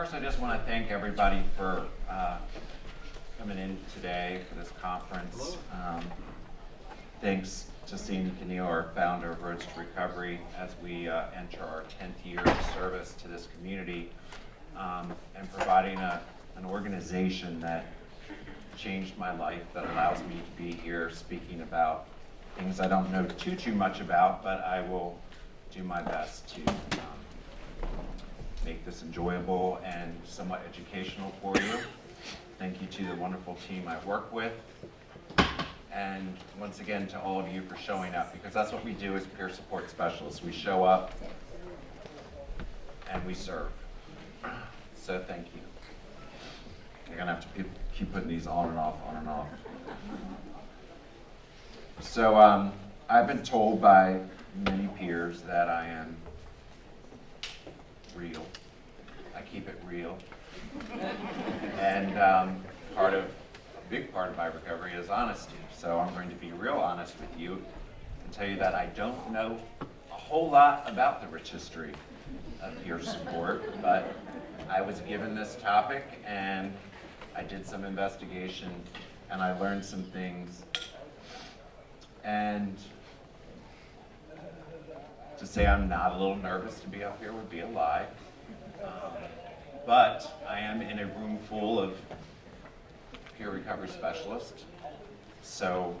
first, I just want to thank everybody for coming in today for this conference. Thanks to Steve Canio, our founder of Roads to Recovery, as we enter our 10th year of service to this community, and providing an organization that changed my life, that allows me to be here speaking about things I don't know too much about, but I will do my best to make this enjoyable and somewhat educational for you. Thank you to the wonderful team I work with. And once again, to all of you for showing up, because that's what we do as peer support specialists. We show up and we serve. So thank you. You're gonna have to keep putting these on and off, on and off. So I've been told by many peers that I am real. I keep it real. And a big part of my recovery is honesty. So I'm going to be real honest with you and tell you that I don't know a whole lot about the rich history of peer support, but I was given this topic and I did some investigation and I learned some things. And to say I'm not a little nervous to be up here would be a lie. But I am in a room full of peer recovery specialists, so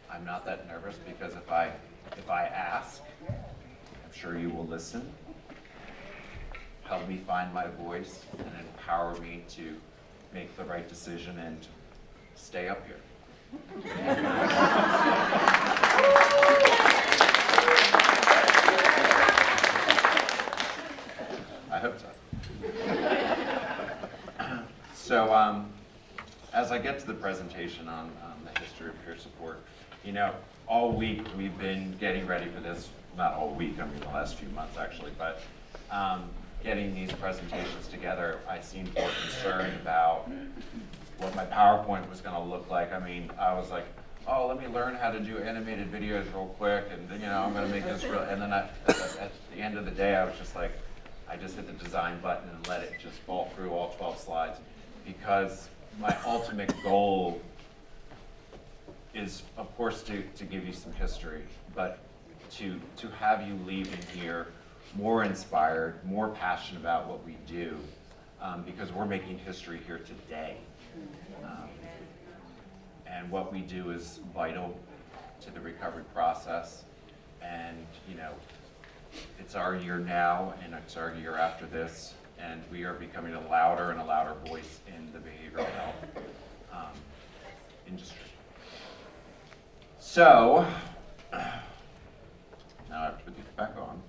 I'm not that nervous, because if I ask, I'm sure you will listen, help me find my voice, and empower me to make the right decision and stay up here. I hope so. So as I get to the presentation on the history of peer support, you know, all week we've been getting ready for this, not all week, I mean the last few months actually, but getting these presentations together, I seemed more concerned about what my PowerPoint was gonna look like. I mean, I was like, oh, let me learn how to do animated videos real quick, and you know, I'm gonna make this real, and then at the end of the day, I was just like, I just hit the design button and let it just fall through all 12 slides, because my ultimate goal is, of course, to give you some history, but to have you leaving here more inspired, more passionate about what we do, because we're making history here today. And what we do is vital to the recovery process, and you know, it's our year now, and it's our year after this, and we are becoming a louder and a louder voice in the behavioral health industry. So, now I have to put these back on.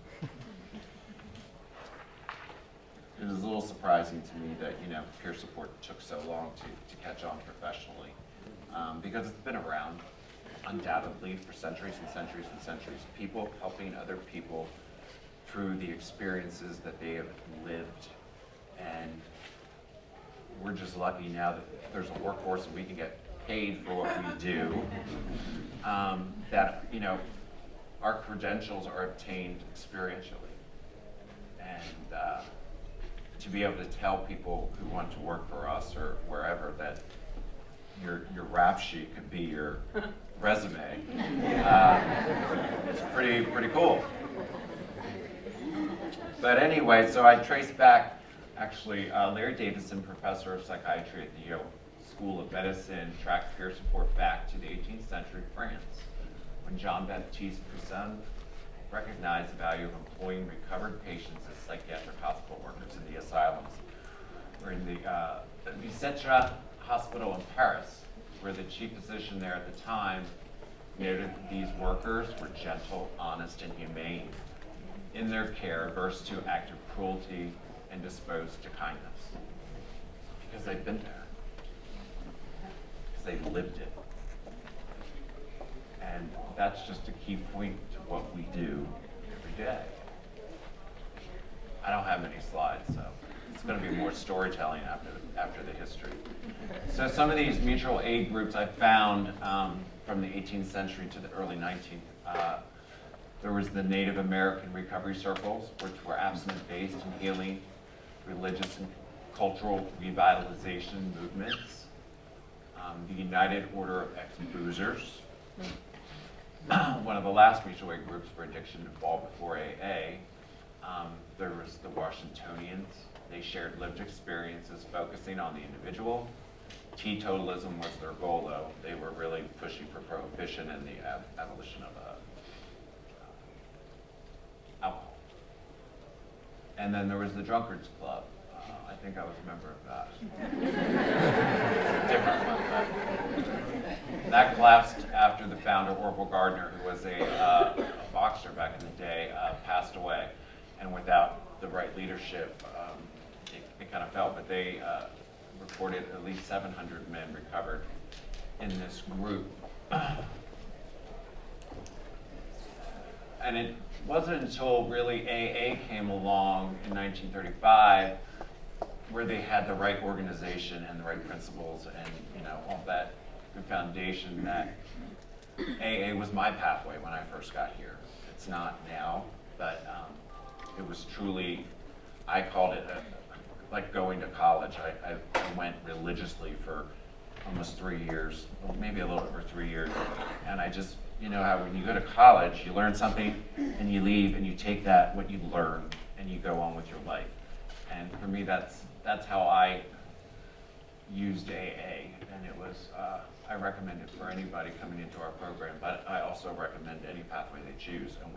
It was a little surprising to me that, you know, peer support took so long to catch on professionally, because it's been around, undoubtedly, for centuries and centuries and centuries. People helping other people through the experiences that they have lived. And we're just lucky now that there's a workforce and we can get paid for what we do, that, you know, our credentials are obtained experientially. And to be able to tell people who want to work for us or wherever that your rap sheet could be your resume, it's pretty cool. But anyway, so I traced back, actually, Larry Davison, professor of psychiatry at the Yale School of Medicine, tracked peer support back to the 18th century France, when Jean-Baptiste Poussin recognized the value of employing recovered patients as psychiatric hospital workers in the asylums. We're in the Bicetre Hospital in Paris, where the chief physician there at the time noted that these workers were gentle, honest, and humane in their care, averse to active cruelty, and disposed to kindness. Because they've been there. Because they've lived it. And that's just a key point to what we do every day. I don't have many slides, so it's going to be more storytelling after the history. So some of these mutual aid groups I found from the 18th century to the early 19th. There was the Native American recovery circles, which were abstinence-based and healing religious and cultural revitalization movements, the United Order of Ex-Boozers, one of the last mutual aid groups for addiction to fall before AA. There was the Washingtonians. They shared lived experiences focusing on the individual. Teetotalism was their goal, though. They were really pushing for prohibition and the abolition of alcohol. And then there was the Drunkards Club. I think I was a member of that. Different one, but that collapsed after the founder, Orville Gardner, who was a boxer back in the day, passed away. And without the right leadership, it kind of fell. But they reported at least 700 men recovered in this group. And it wasn't until really AA came along in 1935 where they had the right organization and the right principles and all that good foundation that AA was my pathway when I first got here. It's not now, but it was truly, I called it like going to college. I went religiously for almost 3 years, maybe a little over 3 years, and I just, how when you go to college, you learn something and you leave and you take what you learn and you go on with your life. And for me, that's how I used AA, and it was, I recommend it for anybody coming into our program, but I also recommend any pathway they choose, and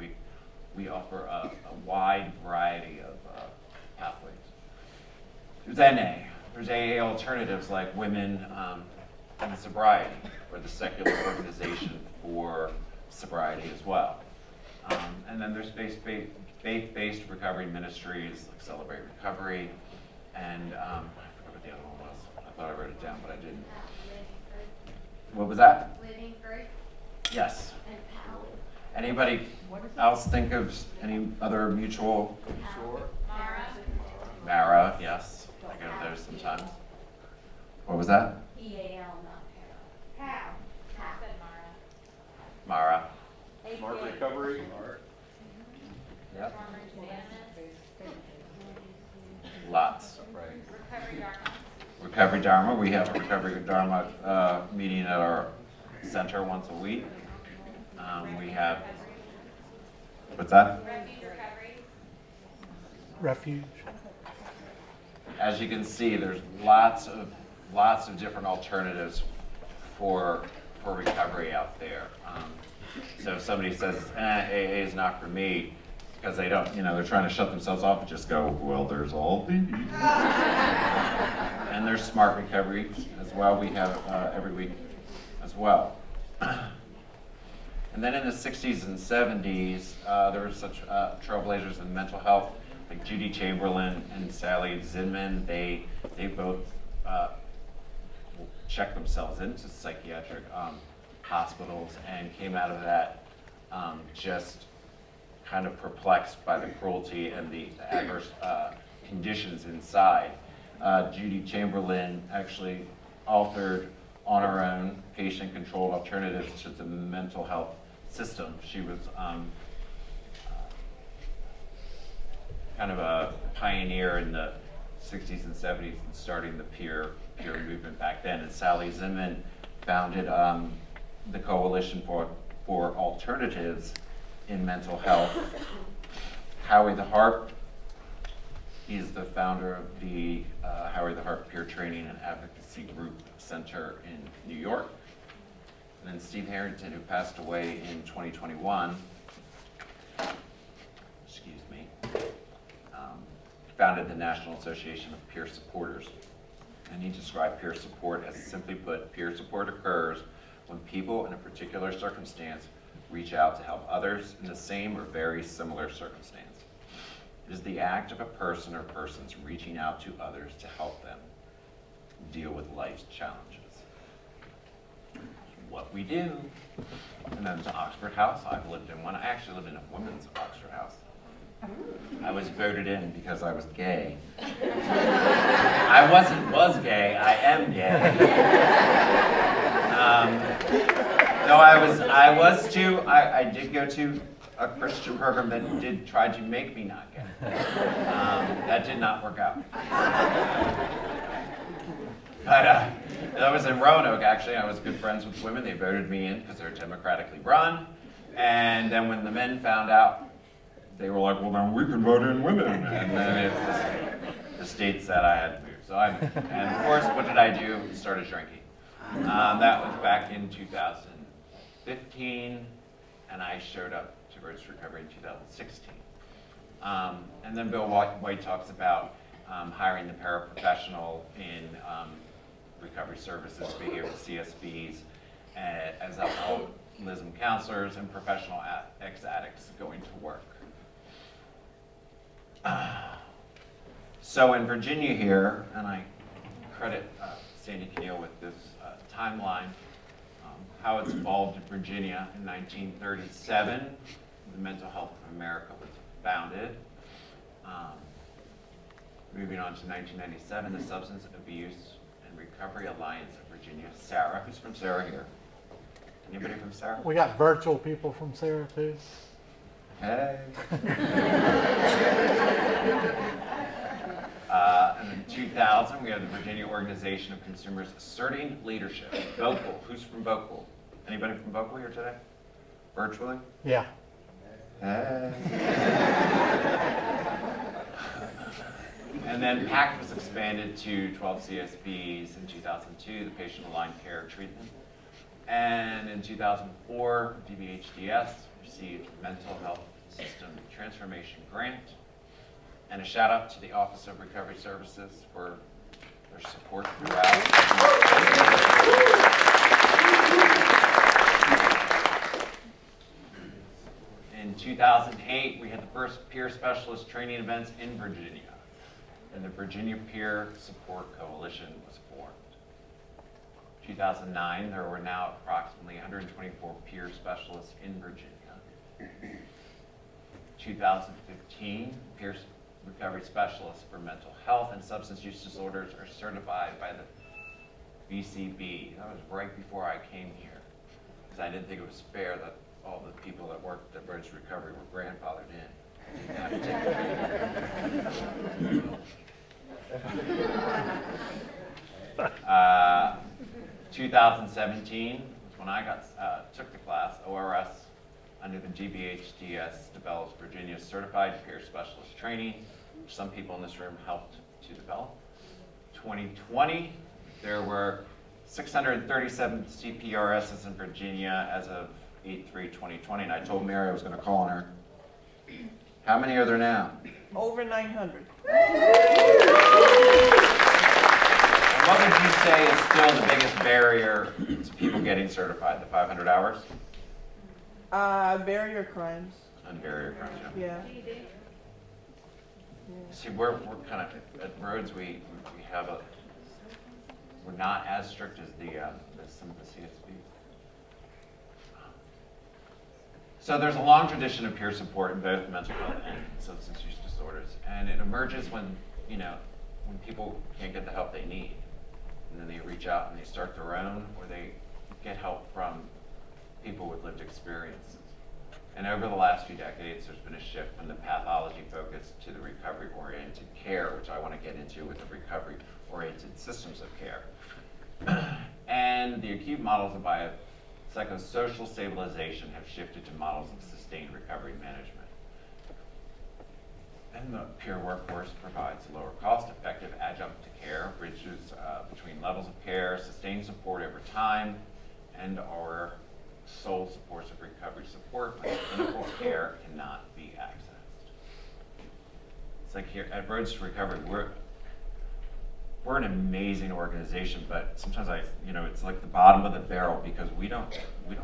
we offer a wide variety of pathways. There's NA, there's AA alternatives like Women in Sobriety, or the secular organization for sobriety as well. And then there's faith-based recovery ministries like Celebrate Recovery, and I forgot what the other one was. I thought I wrote it down, but I didn't. What was that? Living Fruit. Yes. And PAL. Anybody else think of any other mutual? Mara, yes. I go to those sometimes. What was that? EAL, not PAL. PAL. I said Mara. Smart Recovery. Yep. Lots. Recovery Dharma. Recovery Dharma. We have a Recovery Dharma meeting at our center once a week. We have, what's that? Refuge Recovery. Refuge. As you can see, there's lots of different alternatives for recovery out there. So if somebody says, AA is not for me, because they don't, they're trying to shut themselves off and just go, well, there's all these. And there's Smart Recovery as well. We have every week as well. And then in the 60s and 70s, there were such trailblazers in mental health, like Judy Chamberlain and Sally Zinman. They both checked themselves into psychiatric hospitals and came out of that just kind of perplexed by the cruelty and the adverse conditions inside. Judy Chamberlain actually authored on her own patient-controlled alternatives to the mental health system. She was kind of a pioneer in the 60s and 70s in starting the peer movement back then. And Sally Zinman founded the Coalition for Alternatives in Mental Health. Howie the Harp, he's the founder of the Howie the Harp Peer Training and Advocacy Group Center in New York. And then Steve Harrington, who passed away in 2021, founded the National Association of Peer Supporters. And he described peer support as, simply put, peer support occurs when people in a particular circumstance reach out to help others in the same or very similar circumstance. It is the act of a person or persons reaching out to others to help them deal with life's challenges. What we do. And then to Oxford House, I've lived in one. I actually lived in a women's Oxford House. I was voted in because I was gay. I was gay, I am gay. No, I did go to a Christian program that did try to make me not get it. That did not work out. But that was in Roanoke, actually. I was good friends with women. They voted me in because they're democratically run. And then when the men found out, they were like, well, then we can vote in women. And then the state said I had to move. So I moved. And of course, what did I do? Started drinking. That was back in 2015, and I showed up to Roads to Recovery in 2016. And then Bill White talks about hiring the paraprofessional in recovery services, behavioral CSBs, as alcoholism counselors and professional ex-addicts going to work. So in Virginia here, and I credit Sandy Keneal with this timeline, how it's evolved in Virginia in 1937. The Mental Health of America was founded. Moving on to 1997, the Substance Abuse and Recovery Alliance of Virginia. Sarah, who's from Sarah here? Anybody from Sarah? We got virtual people from Sarah too. Hey. And in 2000, we have the Virginia Organization of Consumers Asserting Leadership. Vocal. Who's from Vocal? Anybody from Vocal here today? Virtually? Yeah. Hey. And then PACT was expanded to 12 CSBs in 2002, the Patient Aligned Care Treatment. And in 2004, DBHDS received Mental Health System Transformation Grant. And a shout out to the Office of Recovery Services for their support throughout. In 2008, we had the first peer specialist training events in Virginia, and the Virginia Peer Support Coalition was formed. 2009, there were now approximately 124 peer specialists in Virginia. 2015, peer recovery specialists for mental health and substance use disorders are certified by the VCB. That was right before I came here, because I didn't think it was fair that all the people that worked at Roads to Recovery were grandfathered in. 2017 was when I took the class. ORS under the GBHDS develops Virginia's Certified Peer Specialist Training, which some people in this room helped to develop. 2020, there were 637 CPRSs in Virginia as of 8/3/2020, and I told Mary I was going to call on her. How many are there now? Over 900. And what would you say is still the biggest barrier to people getting certified? The 500 hours? Barrier crimes. And barrier crimes, yeah. Yeah. See, we're kind of, at Roads, we have we're not as strict as some of the CSBs. So there's a long tradition of peer support in both mental health and substance use disorders. And it emerges when people can't get the help they need. And then they reach out and they start their own, or they get help from people with lived experiences. And over the last few decades, there's been a shift from the pathology focus to the recovery-oriented care, which I want to get into with the recovery-oriented systems of care. And the acute models of biopsychosocial stabilization have shifted to models of sustained recovery management. And the peer workforce provides lower cost, effective adjunct to care, bridges between levels of care, sustained support over time, and our sole supports of recovery support when clinical care cannot be accessed. It's like here at Roads to Recovery, we're an amazing organization, but sometimes it's like the bottom of the barrel because we don't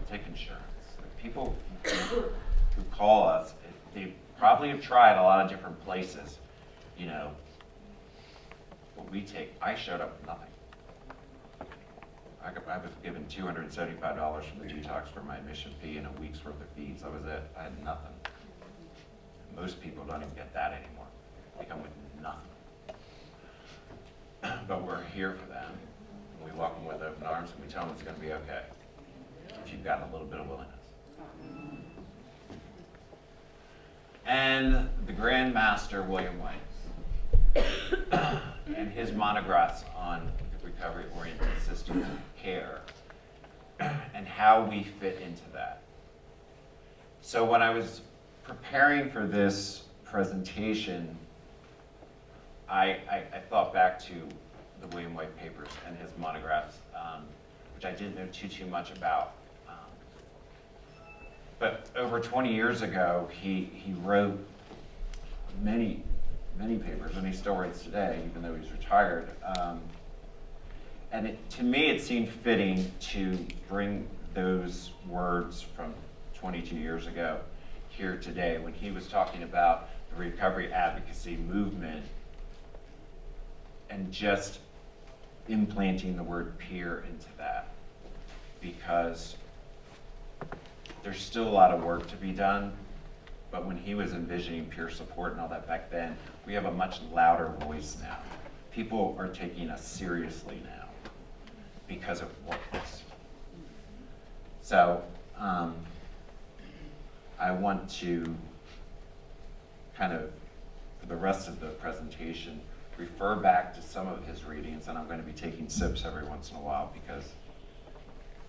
take insurance. The people who call us, they probably have tried a lot of different places, what we take. I showed up with nothing. I was given $275 from the detox for my admission fee and a week's worth of fees. That was it. I had nothing. Most people don't even get that anymore. They come with nothing. But we're here for them. And we welcome them with open arms and we tell them it's going to be okay if you've got a little bit of willingness. and the Grand Master, William White, and his monographs on recovery-oriented systems of care and how we fit into that. So when I was preparing for this presentation, I thought back to the William White papers and his monographs, which I didn't know too much about. But over 20 years ago, he wrote many papers, and he still writes today, even though he's retired. And to me, it seemed fitting to bring those words from 22 years ago here today when he was talking about the recovery advocacy movement and just implanting the word peer into that, because there's still a lot of work to be done. But when he was envisioning peer support and all that back then, we have a much louder voice now. People are taking us seriously now because it works. So I want to kind of, for the rest of the presentation, refer back to some of his readings, and I'm going to be taking sips every once in a while because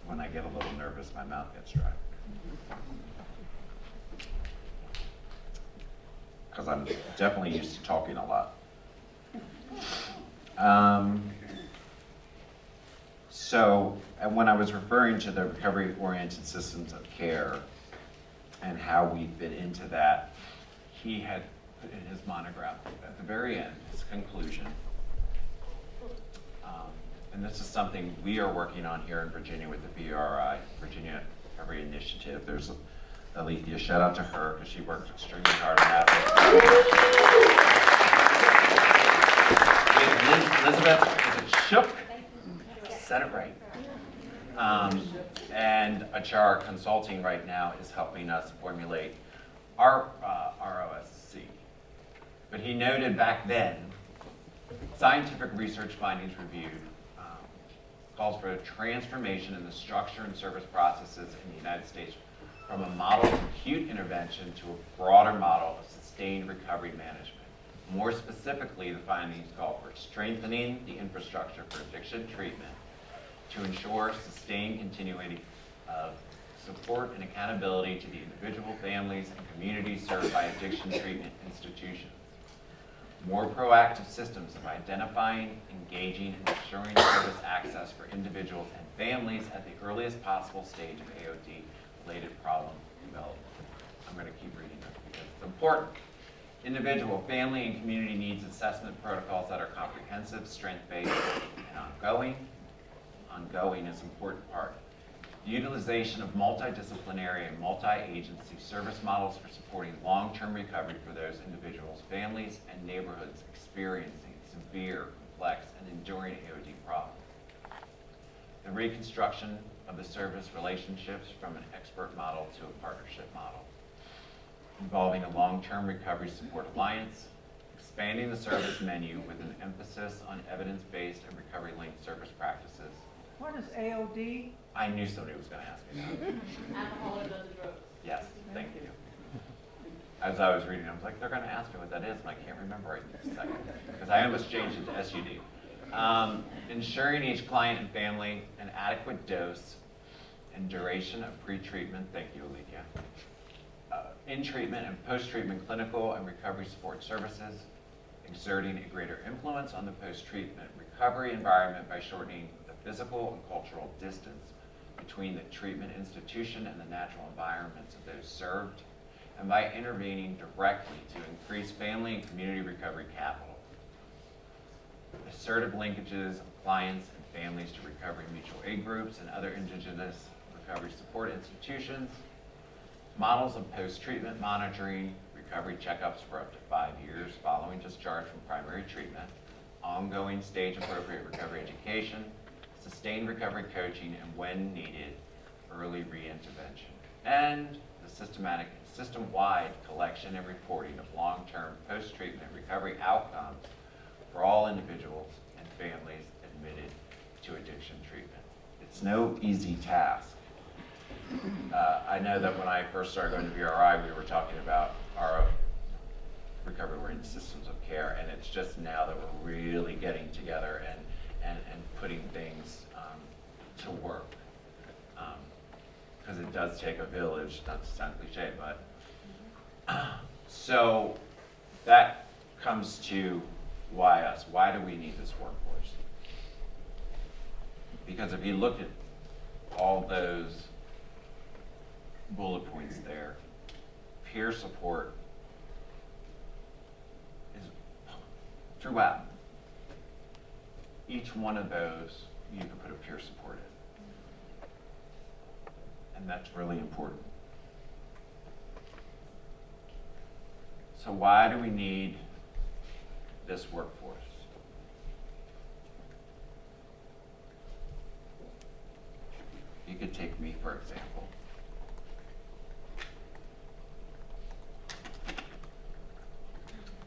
when I get a little nervous, my mouth gets dry. Because I'm definitely used to talking a lot. And when I was referring to the recovery-oriented systems of care and how we fit into that, he had put in his monograph at the very end, his conclusion. And this is something we are working on here in Virginia with the VRI, Virginia Recovery Initiative. There's Alethea, shout out to her because she worked extremely hard on that. Elizabeth, is it Shook? Said it right. And Achar Consulting right now is helping us formulate our ROSC. But he noted back then, scientific research findings reviewed calls for a transformation in the structure and service processes in the United States from a model of acute intervention to a broader model of sustained recovery management. More specifically, the findings call for strengthening the infrastructure for addiction treatment to ensure sustained continuity of support and accountability to the individual, families, and communities served by addiction treatment institutions. More proactive systems of identifying, engaging, and ensuring service access for individuals and families at the earliest possible stage of AOD-related problem development. I'm going to keep reading this because it's important. Individual, family, and community needs assessment protocols that are comprehensive, strength-based, and ongoing. Ongoing is an important part. The utilization of multidisciplinary and multi-agency service models for supporting long-term recovery for those individuals, families, and neighborhoods experiencing severe, complex, and enduring AOD problems. The reconstruction of the service relationships from an expert model to a partnership model, involving a long-term recovery support alliance, expanding the service menu with an emphasis on evidence-based and recovery-linked service practices. What is AOD? I knew somebody was going to ask me that. Alcohol and other drugs. Yes, thank you. As I was reading, I was like, they're going to ask me what that is, and I can't remember right this second, because I almost changed it to SUD. Ensuring each client and family an adequate dose and duration of pre-treatment, thank you, Alethea, in-treatment and post-treatment clinical and recovery support services, exerting a greater influence on the post-treatment recovery environment by shortening the physical and cultural distance between the treatment institution and the natural environments of those served, and by intervening directly to increase family and community recovery capital. Assertive linkages of clients and families to recovery mutual aid groups and other indigenous recovery support institutions, models of post-treatment monitoring, recovery checkups for up to 5 years following discharge from primary treatment, ongoing stage-appropriate recovery education, sustained recovery coaching, and when needed, early re-intervention, and the system-wide collection and reporting of long-term post-treatment recovery outcomes for all individuals and families admitted to addiction treatment. It's no easy task. I know that when I first started going to VRI, we were talking about recovery, we're in systems of care, and it's just now that we're really getting together and putting things to work. Because it does take a village, not to sound cliche, but so that comes to why us? Why do we need this workforce? Because if you look at all those bullet points there, peer support is throughout. Each one of those, you can put a peer support in. And that's really important. So why do we need this workforce? You could take me, for example.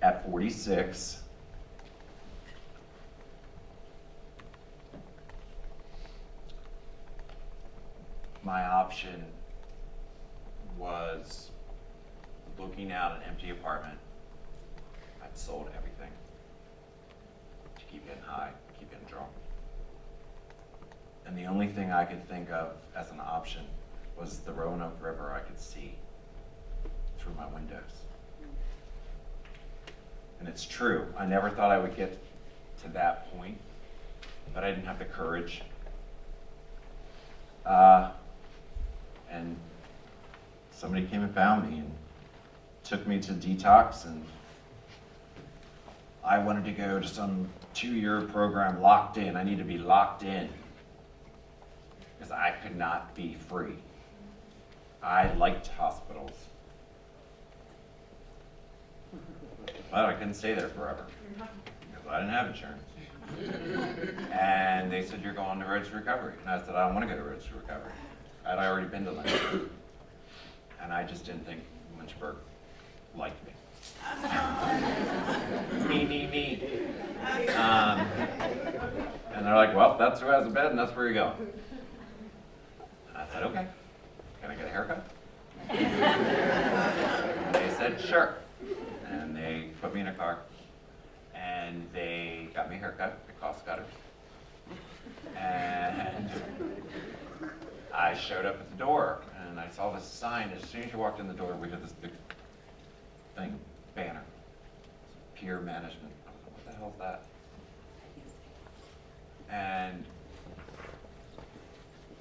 At 46, my option was looking out an empty apartment. I'd sold everything to keep getting high, keep getting drunk. And the only thing I could think of as an option was the Roanoke River I could see through my windows. And it's true, I never thought I would get to that point, but I didn't have the courage. And somebody came and found me and took me to detox, and I wanted to go to some 2-year program locked in. I needed to be locked in because I could not be free. I liked hospitals, but I couldn't stay there forever because I didn't have insurance. And they said, you're going to Roads to Recovery. And I said, I don't want to go to Roads to Recovery. I'd already been to Lynchburg. And I just didn't think Lynchburg liked me. Me. And they're like, well, that's who has a bed and that's where you're going. And I said, okay, can I get a haircut? And they said, sure. And they put me in a car. And they got me a haircut at Cost Cutters. And I showed up at the door, and I saw this sign. As soon as you walked in the door, we had this big thing, banner, peer management. I was like, what the hell is that? And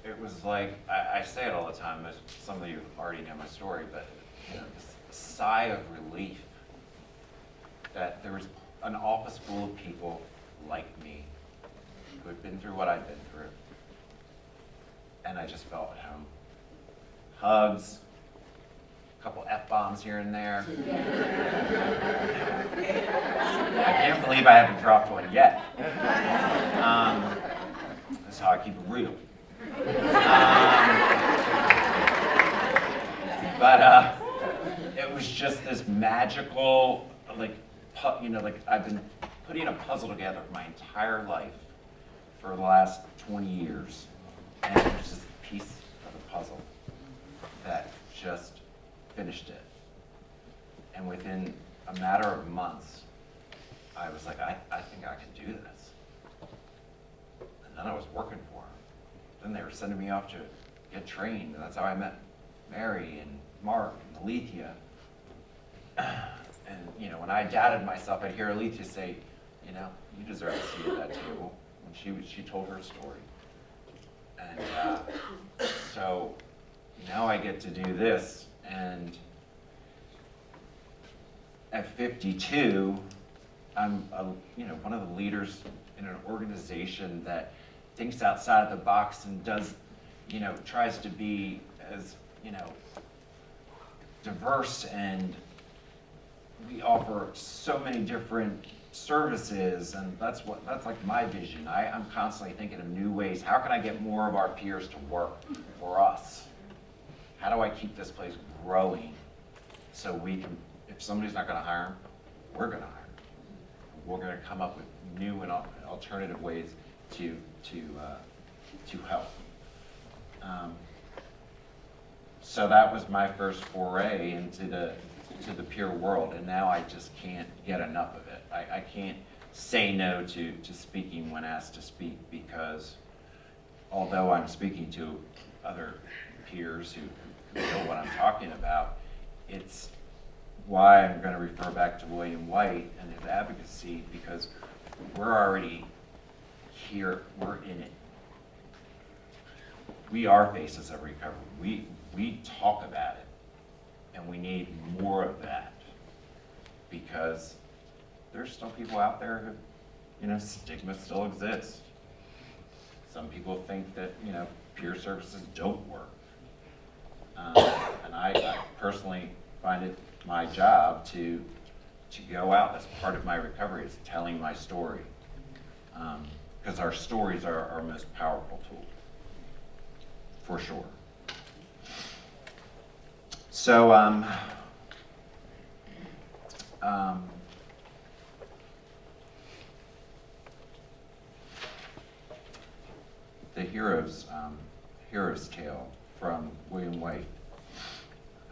it was like, I say it all the time, some of you already know my story, but this sigh of relief that there was an office full of people like me who had been through what I'd been through. And I just felt at home. Hugs, a couple F-bombs here and there. I can't believe I haven't dropped one yet. That's how I keep it real. But it was just this magical, like I've been putting a puzzle together my entire life for the last 20 years. And it was just a piece of the puzzle that just finished it. And within a matter of months, I was like, I think I can do this. And then I was working for them. Then they were sending me off to get trained. And that's how I met Mary and Mark and Alethea. And when I doubted myself, I'd hear Alethea say, you deserve a seat at that table. And she told her story. And so now I get to do this. And at 52, I'm one of the leaders in an organization that thinks outside of the box and does, tries to be as, diverse, and we offer so many different services, and that's like my vision. I'm constantly thinking of new ways. How can I get more of our peers to work for us? How do I keep this place growing so we can, if somebody's not going to hire them, we're going to hire them. We're going to come up with new and alternative ways to help. So that was my first foray into the to the peer world, and now I just can't get enough of it. I can't say no to speaking when asked to speak, because although I'm speaking to other peers who know what I'm talking about, it's why I'm going to refer back to William White and his advocacy, because we're already here, we're in it. We are faces of recovery. We talk about it, and we need more of that, because there's still people out there who, stigma still exists. Some people think that, peer services don't work. And I personally find it my job to go out. That's part of my recovery, is telling my story. Because our stories are our most powerful tool, for sure. So, the hero's tale from William White.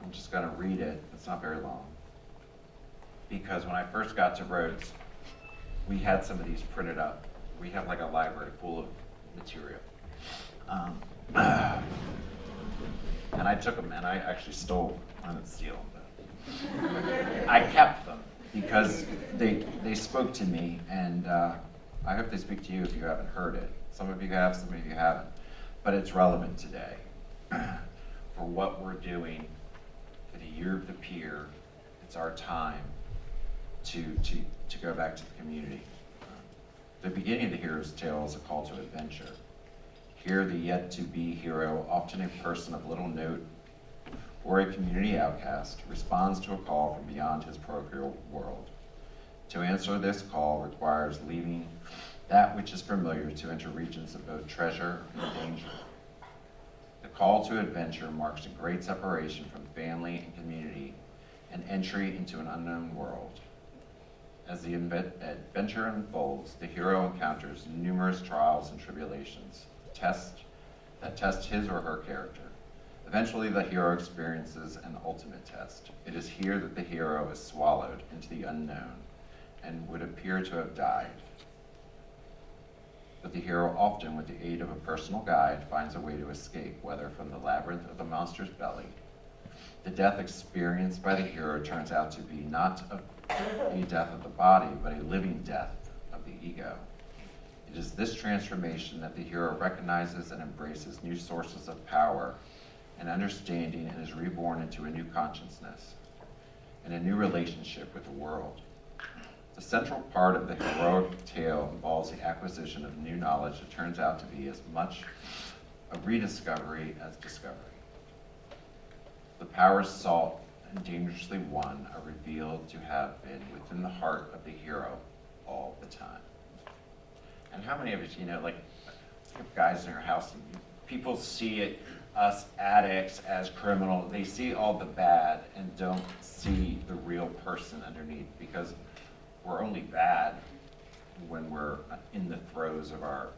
I'm just going to read it. It's not very long. Because when I first got to Rhodes, we had some of these printed up. We have like a library full of material. And I took them, and I actually stole them. I didn't steal them, but I kept them because they spoke to me, and I hope they speak to you if you haven't heard it. Some of you have, some of you haven't. But it's relevant today for what we're doing for the Year of the Peer. It's our time to go back to the community. The beginning of the hero's tale is a call to adventure. Here, the yet-to-be hero, often a person of little note or a community outcast, responds to a call from beyond his parochial world. To answer this call requires leaving that which is familiar to enter regions of both treasure and danger. The call to adventure marks a great separation from family and community, and entry into an unknown world. As the adventure unfolds, the hero encounters numerous trials and tribulations that test his or her character. Eventually, the hero experiences an ultimate test. It is here that the hero is swallowed into the unknown and would appear to have died. But the hero, often with the aid of a personal guide, finds a way to escape, whether from the labyrinth of the monster's belly. The death experienced by the hero turns out to be not a death of the body, but a living death of the ego. It is this transformation that the hero recognizes and embraces new sources of power and understanding, and is reborn into a new consciousness and a new relationship with the world. The central part of the heroic tale involves the acquisition of new knowledge that turns out to be as much a rediscovery as discovery. The powers sought and dangerously won are revealed to have been within the heart of the hero all the time. And how many of us, like guys in our house, people see us addicts as criminals. They see all the bad and don't see the real person underneath, because we're only bad when we're in the throes of our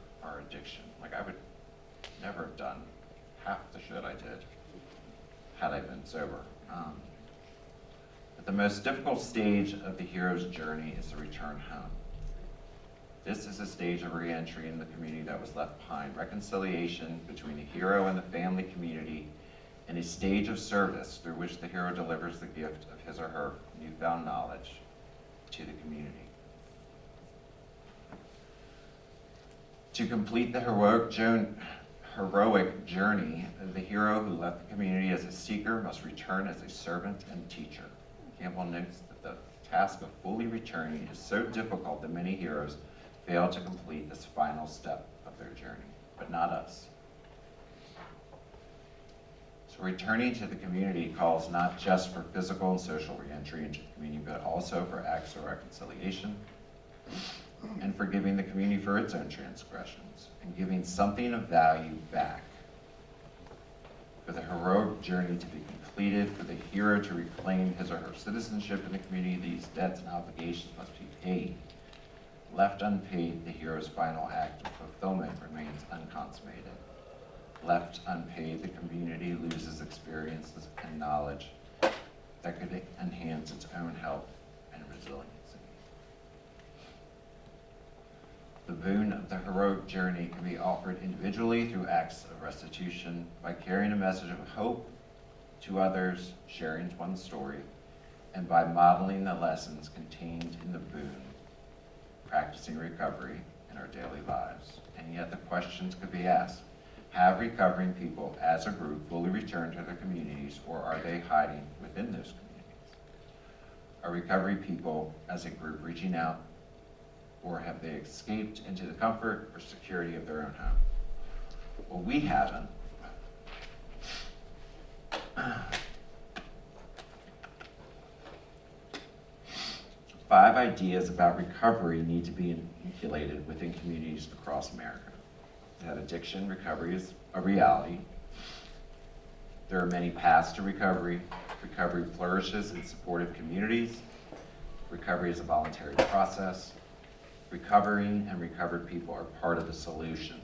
addiction. Like, I would never have done half the shit I did had I been sober. But the most difficult stage of the hero's journey is the return home. This is a stage of re-entry in the community that was left behind, reconciliation between the hero and the family community, and a stage of service through which the hero delivers the gift of his or her newfound knowledge to the community. To complete the heroic journey, the hero who left the community as a seeker must return as a servant and teacher. Campbell notes that the task of fully returning is so difficult that many heroes fail to complete this final step of their journey, but not us. So returning to the community calls not just for physical and social reentry into the community, but also for acts of reconciliation and forgiving the community for its own transgressions and giving something of value back. For the heroic journey to be completed, for the hero to reclaim his or her citizenship in the community, these debts and obligations must be paid. Left unpaid, the hero's final act of fulfillment remains unconsummated. Left unpaid, the community loses experiences and knowledge that could enhance its own health and resiliency. The boon of the heroic journey can be offered individually through acts of restitution by carrying a message of hope to others, sharing one's story, and by modeling the lessons contained in the boon, practicing recovery in our daily lives. And yet the questions could be asked: have recovering people as a group fully returned to their communities, or are they hiding within those communities? Are recovery people as a group reaching out, or have they escaped into the comfort or security of their own home? Well, we haven't. 5 ideas about recovery need to be inculcated within communities across America. That addiction recovery is a reality. There are many paths to recovery. Recovery flourishes in supportive communities. Recovery is a voluntary process. Recovering and recovered people are part of the solution.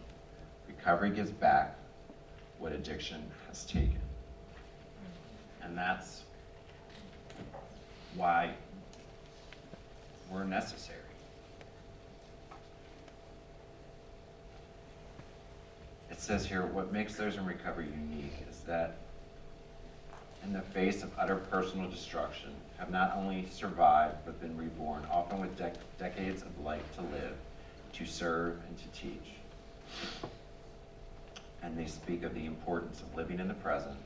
Recovery gives back what addiction has taken. And that's why we're necessary. It says here, what makes those in recovery unique is that in the face of utter personal destruction, have not only survived, but been reborn, often with decades of life to live, to serve and to teach. And they speak of the importance of living in the present,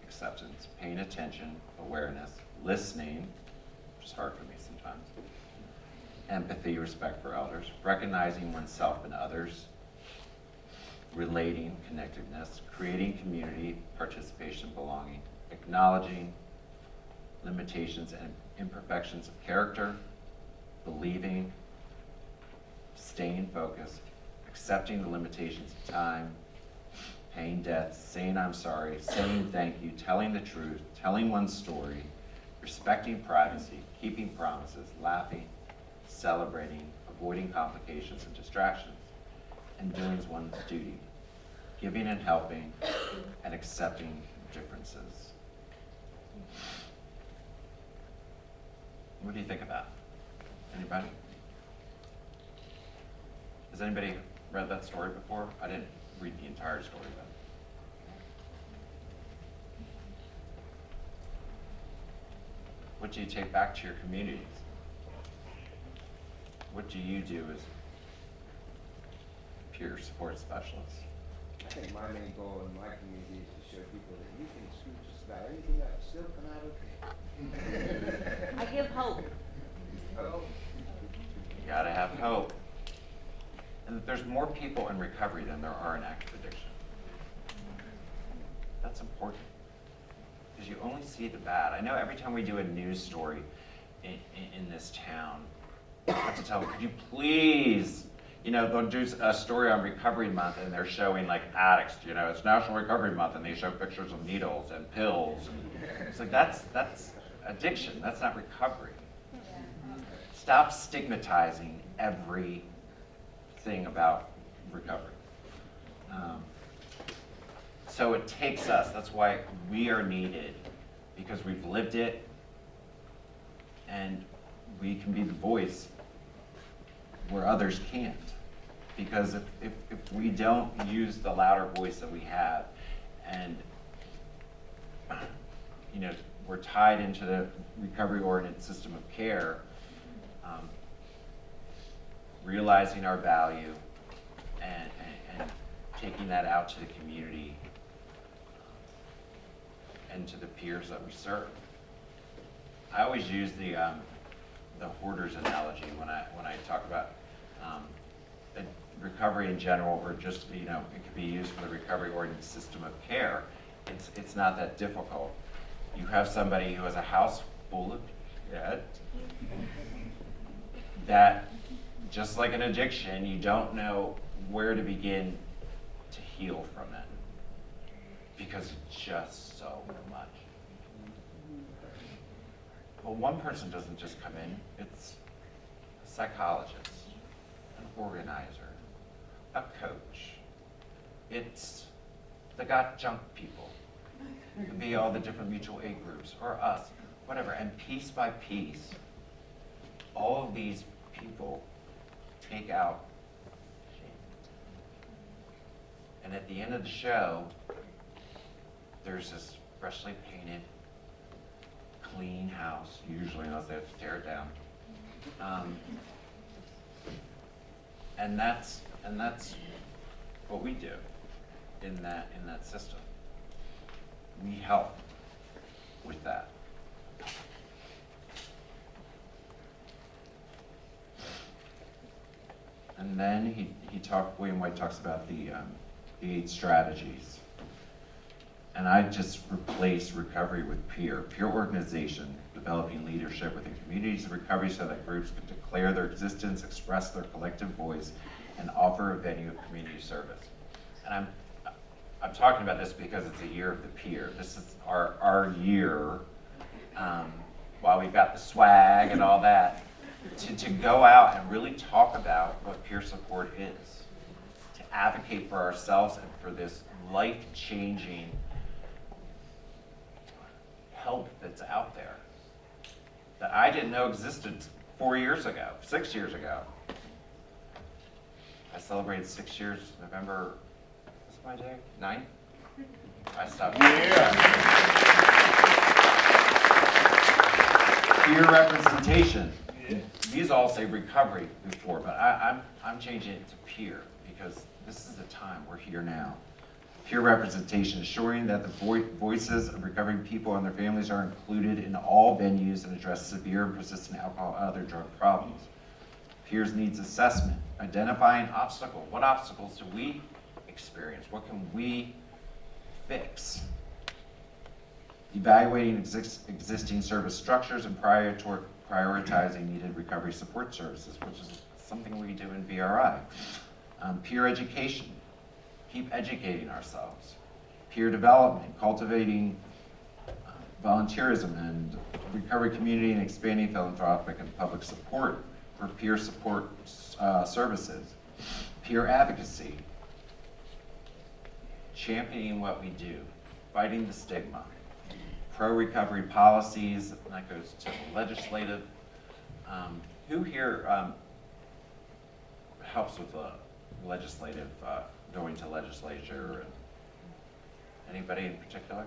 acceptance, paying attention, awareness, listening, which is hard for me sometimes, empathy, respect for elders, recognizing oneself and others, relating, connectedness, creating community, participation, belonging, acknowledging limitations and imperfections of character, believing, staying focused, accepting the limitations of time, paying debts, saying I'm sorry, saying thank you, telling the truth, telling one's story, respecting privacy, keeping promises, laughing, celebrating, avoiding complications and distractions, and doing one's duty, giving and helping, and accepting differences. What do you think of that? Anybody? Has anybody read that story before? I didn't read the entire story, but. What do you take back to your communities? What do you do as peer support specialists? I think my main goal in my community is to show people that you can screw just about anything up, still come out okay. I give hope. Oh, You gotta have hope. And that there's more people in recovery than there are in active addiction. That's important. Because you only see the bad. I know every time we do a news story in this town, I have to tell them, could you please, they'll do a story on Recovery Month and they're showing like addicts, it's National Recovery Month and they show pictures of needles and pills. And it's like, that's addiction, that's not recovery. Stop stigmatizing everything about recovery. So it takes us, that's why we are needed, because we've lived it and we can be the voice where others can't. Because if we don't use the louder voice that we have, and we're tied into the recovery-oriented system of care, realizing our value and taking that out to the community and to the peers that we serve. I always use the hoarder's analogy when I talk about recovery in general, or just it could be used for the recovery-oriented system of care. It's not that difficult. You have somebody who has a house full of shit that, just like an addiction, you don't know where to begin to heal from it because it's just so much. Well, one person doesn't just come in. It's a psychologist, an organizer, a coach. It's the got junk people. It could be all the different mutual aid groups, or us, whatever. And piece by piece, all of these people take out shame. And at the end of the show, there's this freshly painted, clean house, usually, unless they have to tear it down. And that's what we do in that system. We help with that. And then William White talks about the 8 strategies. And I just replaced recovery with peer organization, developing leadership within communities of recovery so that groups can declare their existence, express their collective voice, and offer a venue of community service. And I'm talking about this because it's a year of the peer. This is our year, while we've got the swag and all that, to go out and really talk about what peer support is, to advocate for ourselves and for this life-changing help that's out there that I didn't know existed 4 years ago, 6 years ago. I celebrated 6 years, November, what's my day? 9th? I stopped. Yeah. Peer representation. These all say recovery before, but I'm changing it to peer because this is the time, we're here now. Peer representation, ensuring that the voices of recovering people and their families are included in all venues and address severe and persistent alcohol and other drug problems. Peers needs assessment, identifying obstacles. What obstacles do we experience? What can we fix? Evaluating existing service structures and prioritizing needed recovery support services, which is something we do in VRI. Peer education. Keep educating ourselves. Peer development, cultivating volunteerism and recovery community and expanding philanthropic and public support for peer support services. Peer advocacy, championing what we do, fighting the stigma. Pro-recovery policies, and that goes to legislative. Who here helps with the legislative, going to legislature? Anybody in particular?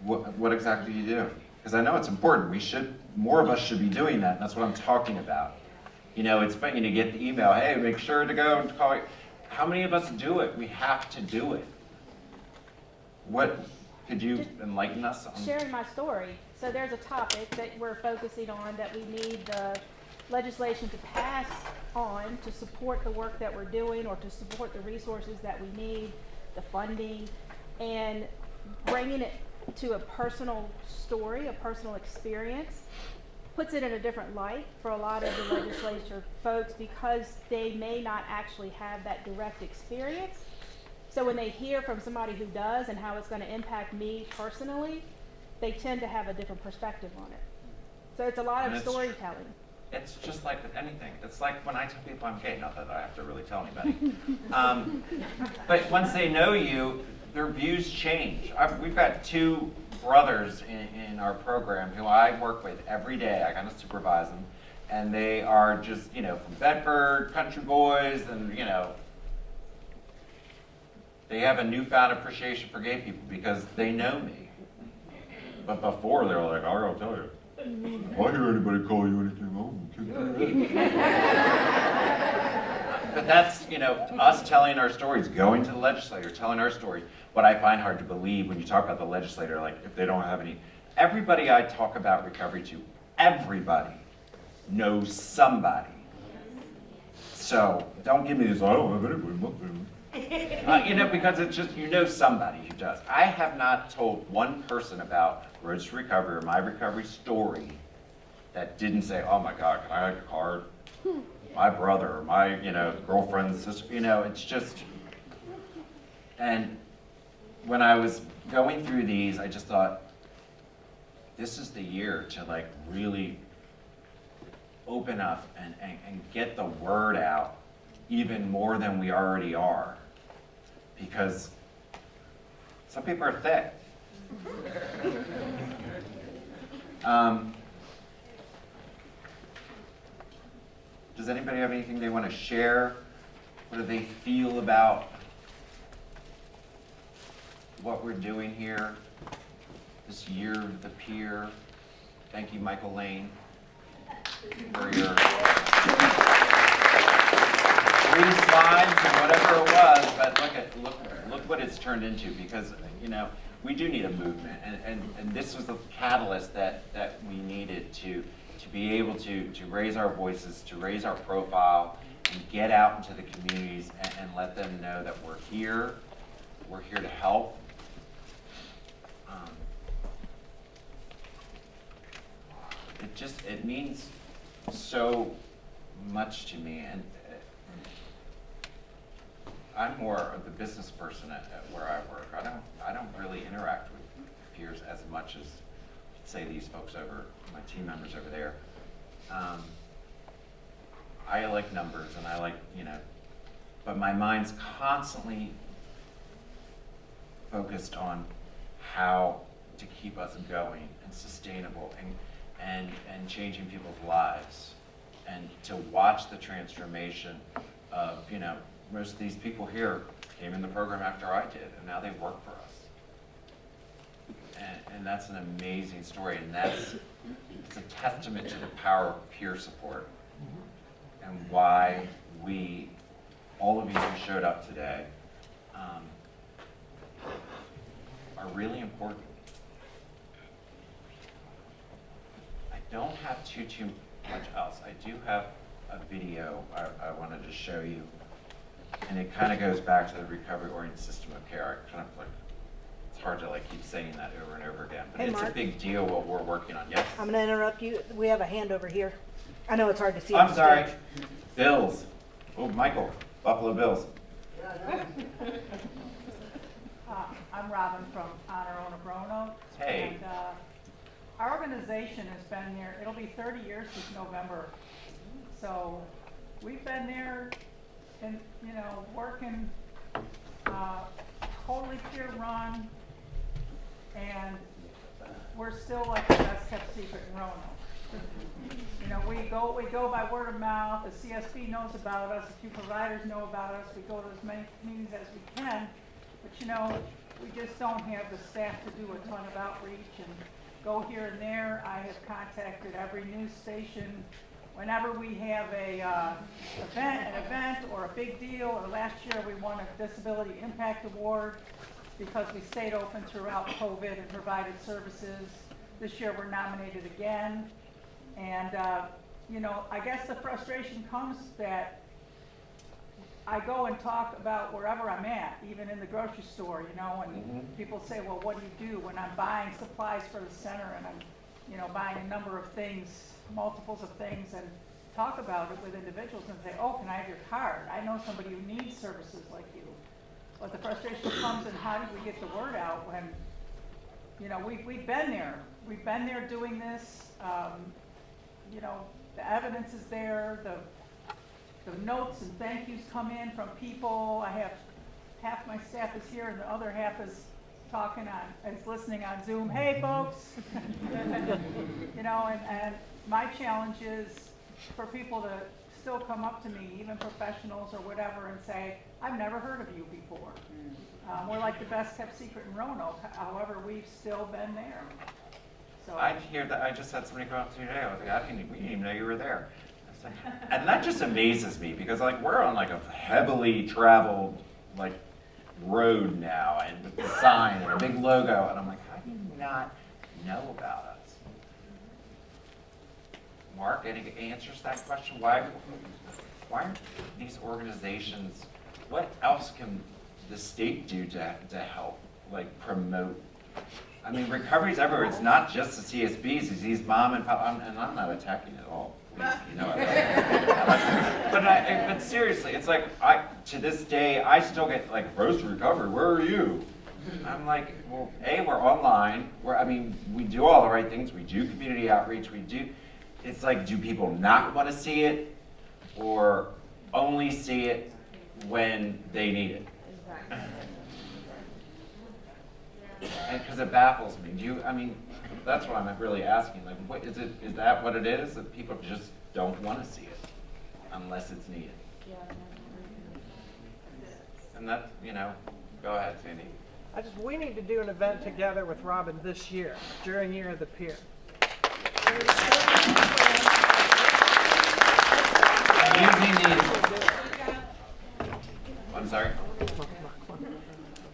What exactly do you do? Because I know it's important. More of us should be doing that, and that's what I'm talking about. You know, it's funny to get the email, hey, make sure to go and call. How many of us do it? We have to do it. What, could you enlighten us on? Sharing my story. So there's a topic that we're focusing on that we need the legislation to pass on to support the work that we're doing or to support the resources that we need, the funding, and bringing it to a personal story, a personal experience, puts it in a different light for a lot of the legislature folks because they may not actually have that direct experience. So when they hear from somebody who does and how it's going to impact me personally, they tend to have a different perspective on it. So it's a lot of storytelling. It's just like with anything. It's like when I tell people I'm gay, not that I have to really tell anybody. But once they know you, their views change. We've got 2 brothers in our program who I work with every day. I kind of supervise them. And they are just, from Bedford, country boys, and, they have a newfound appreciation for gay people because they know me. But before, they were like, I gotta tell you, if I hear anybody call you anything, oh, kick their ass. But that's, us telling our stories, going to the legislature, telling our stories. What I find hard to believe when you talk about the legislator, like if they don't have any, everybody I talk about recovery to, everybody knows somebody. So don't give me this, I don't have anybody in my family. Because it's just, somebody who does. I have not told one person about Roads to Recovery or my recovery story that didn't say, oh my God, can I have a card? My brother, or my, girlfriend's sister, it's just, and when I was going through these, I just thought, this is the year to really open up and get the word out even more than we already are. because some people are thick. Does anybody have anything they want to share? What do they feel about what we're doing here this year with the pier? Thank you, Michael Lane, for your 3 slides and whatever it was. But look what it's turned into, because we do need a movement, and this was the catalyst that we needed to be able to raise our voices, to raise our profile, and get out into the communities and let them know that we're here to help. It means so much to me, and I'm more of the business person at where I work. I don't really interact with peers as much as, say, these folks over, my team members over there. I like numbers, and I like, but my mind's constantly focused on how to keep us going and sustainable and changing people's lives, and to watch the transformation of, most of these people here came in the program after I did, and now they work for us. And that's an amazing story, and it's a testament to the power of peer support, and why all of you who showed up today, are really important. I don't have too much else. I do have a video I wanted to show you, and it kind of goes back to the recovery-oriented system of care. It's hard to keep saying that over and over again, but Hey, it's a Mark. big deal what we're working on. Yes? I'm going to interrupt you. We have a hand over here. I know it's hard to see. on I'm the sorry. stage. Bills. Oh, Michael, Buffalo Bills. I'm Robin from Honor Ona Roanoke. Hey. And our organization has been there, it'll be 30 years this November. So we've been there and, working totally peer run, and we're still like the best kept secret in Roanoke. We go by word of mouth. The CSB knows about us. A few providers know about us. We go to as many communities as we can. But we just don't have the staff to do a ton of outreach and go here and there. I have contacted every news station whenever we have an event or a big deal. Or last year we won a Disability Impact Award because we stayed open throughout COVID and provided services. This year we're nominated again. And, I guess the frustration comes that I go and talk about wherever I'm at, even in the grocery store, and people say, well, what do you do when I'm buying supplies for the center and I'm, buying a number of things, multiples of things, and talk about it with individuals and say, oh, can I have your card? I know somebody who needs services like you. But the frustration comes in how do we get the word out when, we've been there. We've been there doing this. The evidence is there. The notes and thank yous come in from people. I have half my staff is here and the other half is listening on Zoom. Hey, folks. And my challenge is for people to still come up to me, even professionals or whatever, and say, I've never heard of you before. We're like the best kept secret in Roanoke. However, we've still been there. So I hear that. I just had somebody come up to me today. I was like, we didn't even know you were there. And that just amazes me because we're on a heavily traveled road now, and with the sign and a big logo, and I'm like, how do you not know about us? Mark, any answers to that question? Why aren't these organizations? What else can the state do to help promote? I mean, recovery's everywhere. It's not just the CSBs. It's these mom and pop. And I'm not attacking it all. But seriously, it's to this day I still get Rose to Recovery. Where are you? I'm like, well, we're online. We do all the right things. We do community outreach. We do. It's do people not want to see it, or only see it when they need it? because it baffles me. That's what I'm really asking. Like, what is it? Is that what it is? That people just don't want to see it unless it's needed? And that, go ahead, Sandy. We need to do an event together with Robin this year, during Year of the Peer. I'm sorry.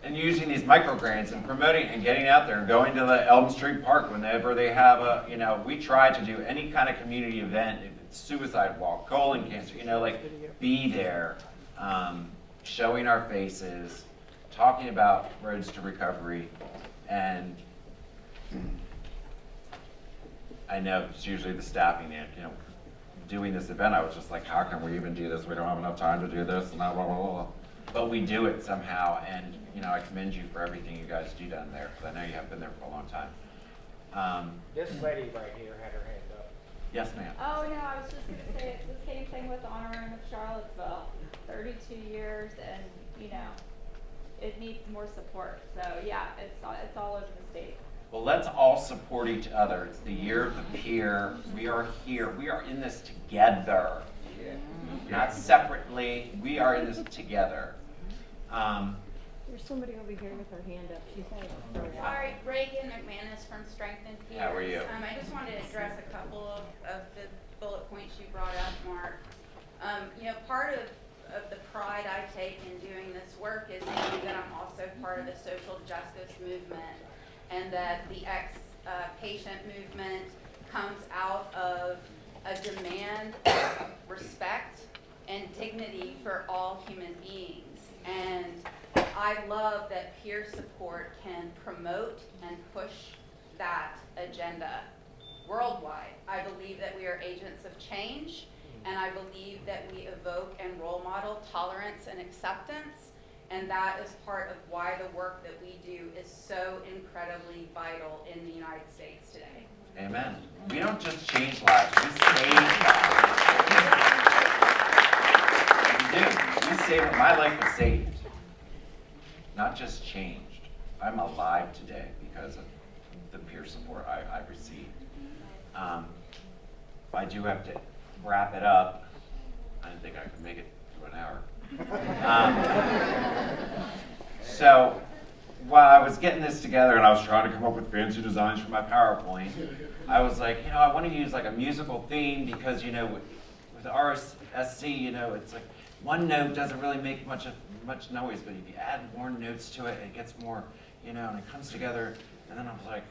And using these micro grants and promoting and getting out there and going to the Elm Street Park whenever they have we try to do any kind of community event, if it's suicide walk, colon cancer, be there, showing our faces, talking about roads to recovery, and I know it's usually the staffing, doing this event, I was just like, how can we even do this? We don't have enough time to do this, and blah, blah, blah, blah. But we do it somehow, and I commend you for everything you guys do down there, because I know you have been there for a long time. This lady right here had her hand up. Yes, ma'am. Oh, no, I was just going to say it's the same thing with Honor Room of Charlottesville. 32 years, and it needs more support. So yeah, it's all over the state. Well, let's all support each other. It's the Year of the Peer. We are here. We are in this together. Not separately. We are in this together. There's somebody over here with her hand up. She's had it. All right, Reagan McManus from Strength and Peers. How are you? I just wanted to address a couple of the bullet points you brought up, Mark. Part of the pride I take in doing this work is knowing that I'm also part of the social justice movement, and that the ex-patient movement comes out of a demand of respect and dignity for all human beings. And I love that peer support can promote and push that agenda worldwide. I believe that we are agents of change, and I believe that we evoke and role model tolerance and acceptance, and that is part of why the work that we do is so incredibly vital in the United States today. Amen. We don't just change lives, we save lives. We do. We save. My life was saved, not just changed. I'm alive today because of the peer support I received. I do have to wrap it up. I didn't think I could make it to an hour. So while I was getting this together and I was trying to come up with fancy designs for my PowerPoint, I was like, I want to use like a musical theme because, with RSC, it's like one note doesn't really make much noise, but if you add more notes to it, it gets more, and it comes together. And then I was like,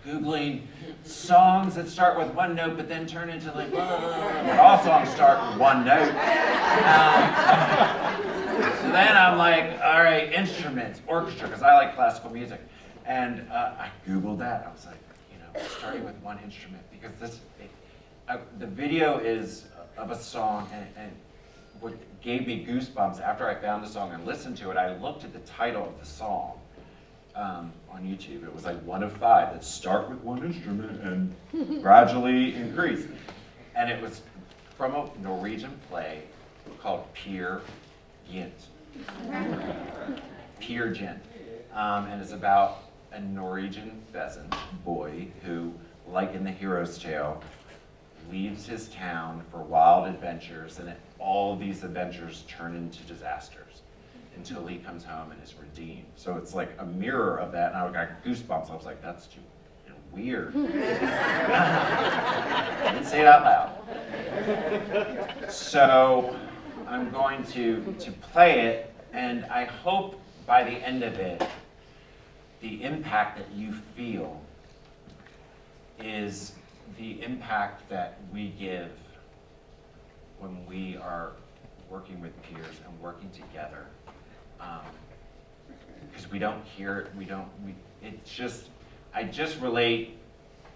Googling songs that start with one note but then turn into like, but all songs start with one note. So then I'm like, all right, instruments, orchestra, because I like classical music. And I Googled that. I was like, starting with one instrument, because the video is of a song, and what gave me goosebumps after I found the song and listened to it, I looked at the title of the song. On YouTube, it was like one of five that start with one instrument and gradually increase. And it was from a Norwegian play called Peer Gynt. Peer Gynt. And it's about a Norwegian peasant boy who, like in the hero's tale, leaves his town for wild adventures, and all of these adventures turn into disasters until he comes home and is redeemed. So it's like a mirror of that, and I got goosebumps. I was like, that's too weird. I didn't say it out loud. So I'm going to play it, and I hope by the end of it, the impact that you feel is the impact that we give when we are working with peers and working together. Because we don't hear it, I just relate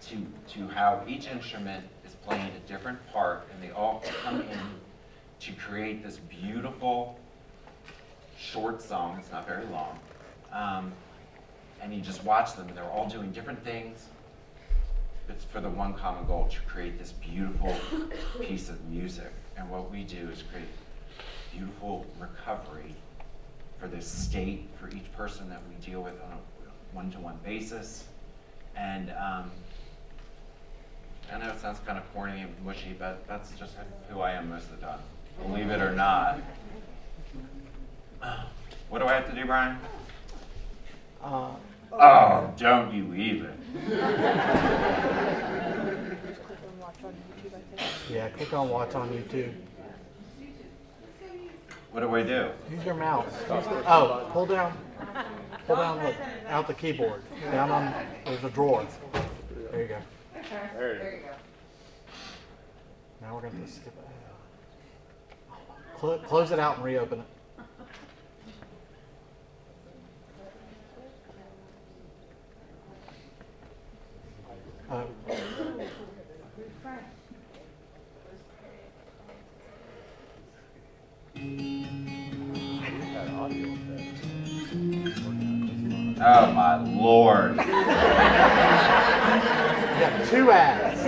to how each instrument is playing a different part, and they all come in to create this beautiful short song. It's not very long. And you just watch them, and they're all doing different things. It's for the one common goal, to create this beautiful piece of music. And what we do is create beautiful recovery for this state, for each person that we deal with on one-to-one basis. And I know it sounds kind of corny and mushy, but that's just who I am most of the time. Believe it or not. What do I have to do, Brian? Oh, don't believe it. Yeah, click on watch on YouTube. What do I do? Use your mouse. Pull down out the keyboard. Down on, there's a drawer. There you go. There you go. Now we're going to skip it. Close it out and reopen it. Oh my Lord. You got two ads.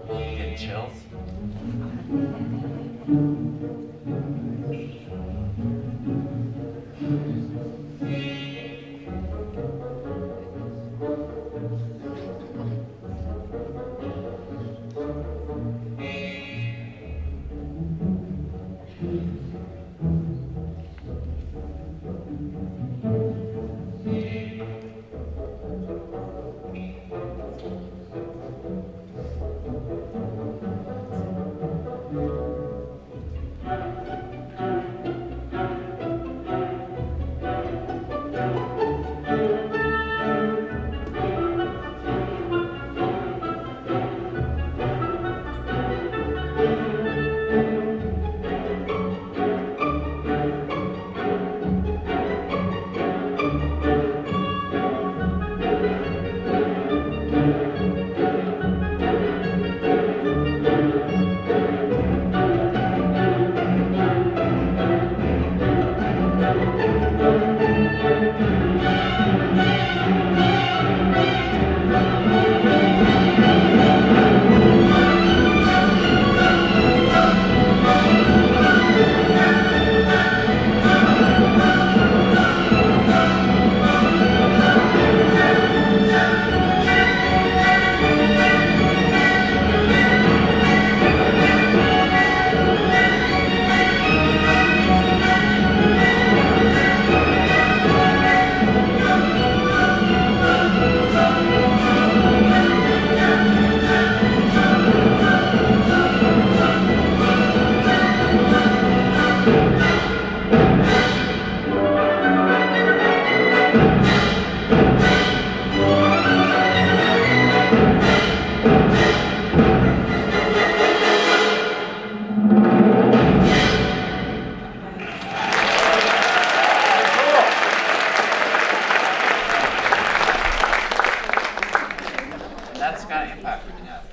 Getting chills? That's the kind of impact we can have.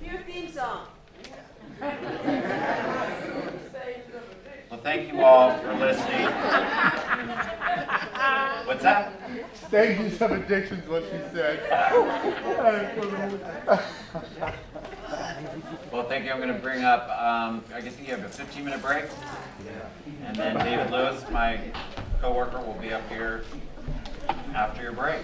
Your theme song. Well, thank you all for listening. What's that? Stages of addictions, what she said. Well, thank you. I'm going to bring up, I guess you have a 15-minute break. And then David Lewis, my coworker, will be up here after your break.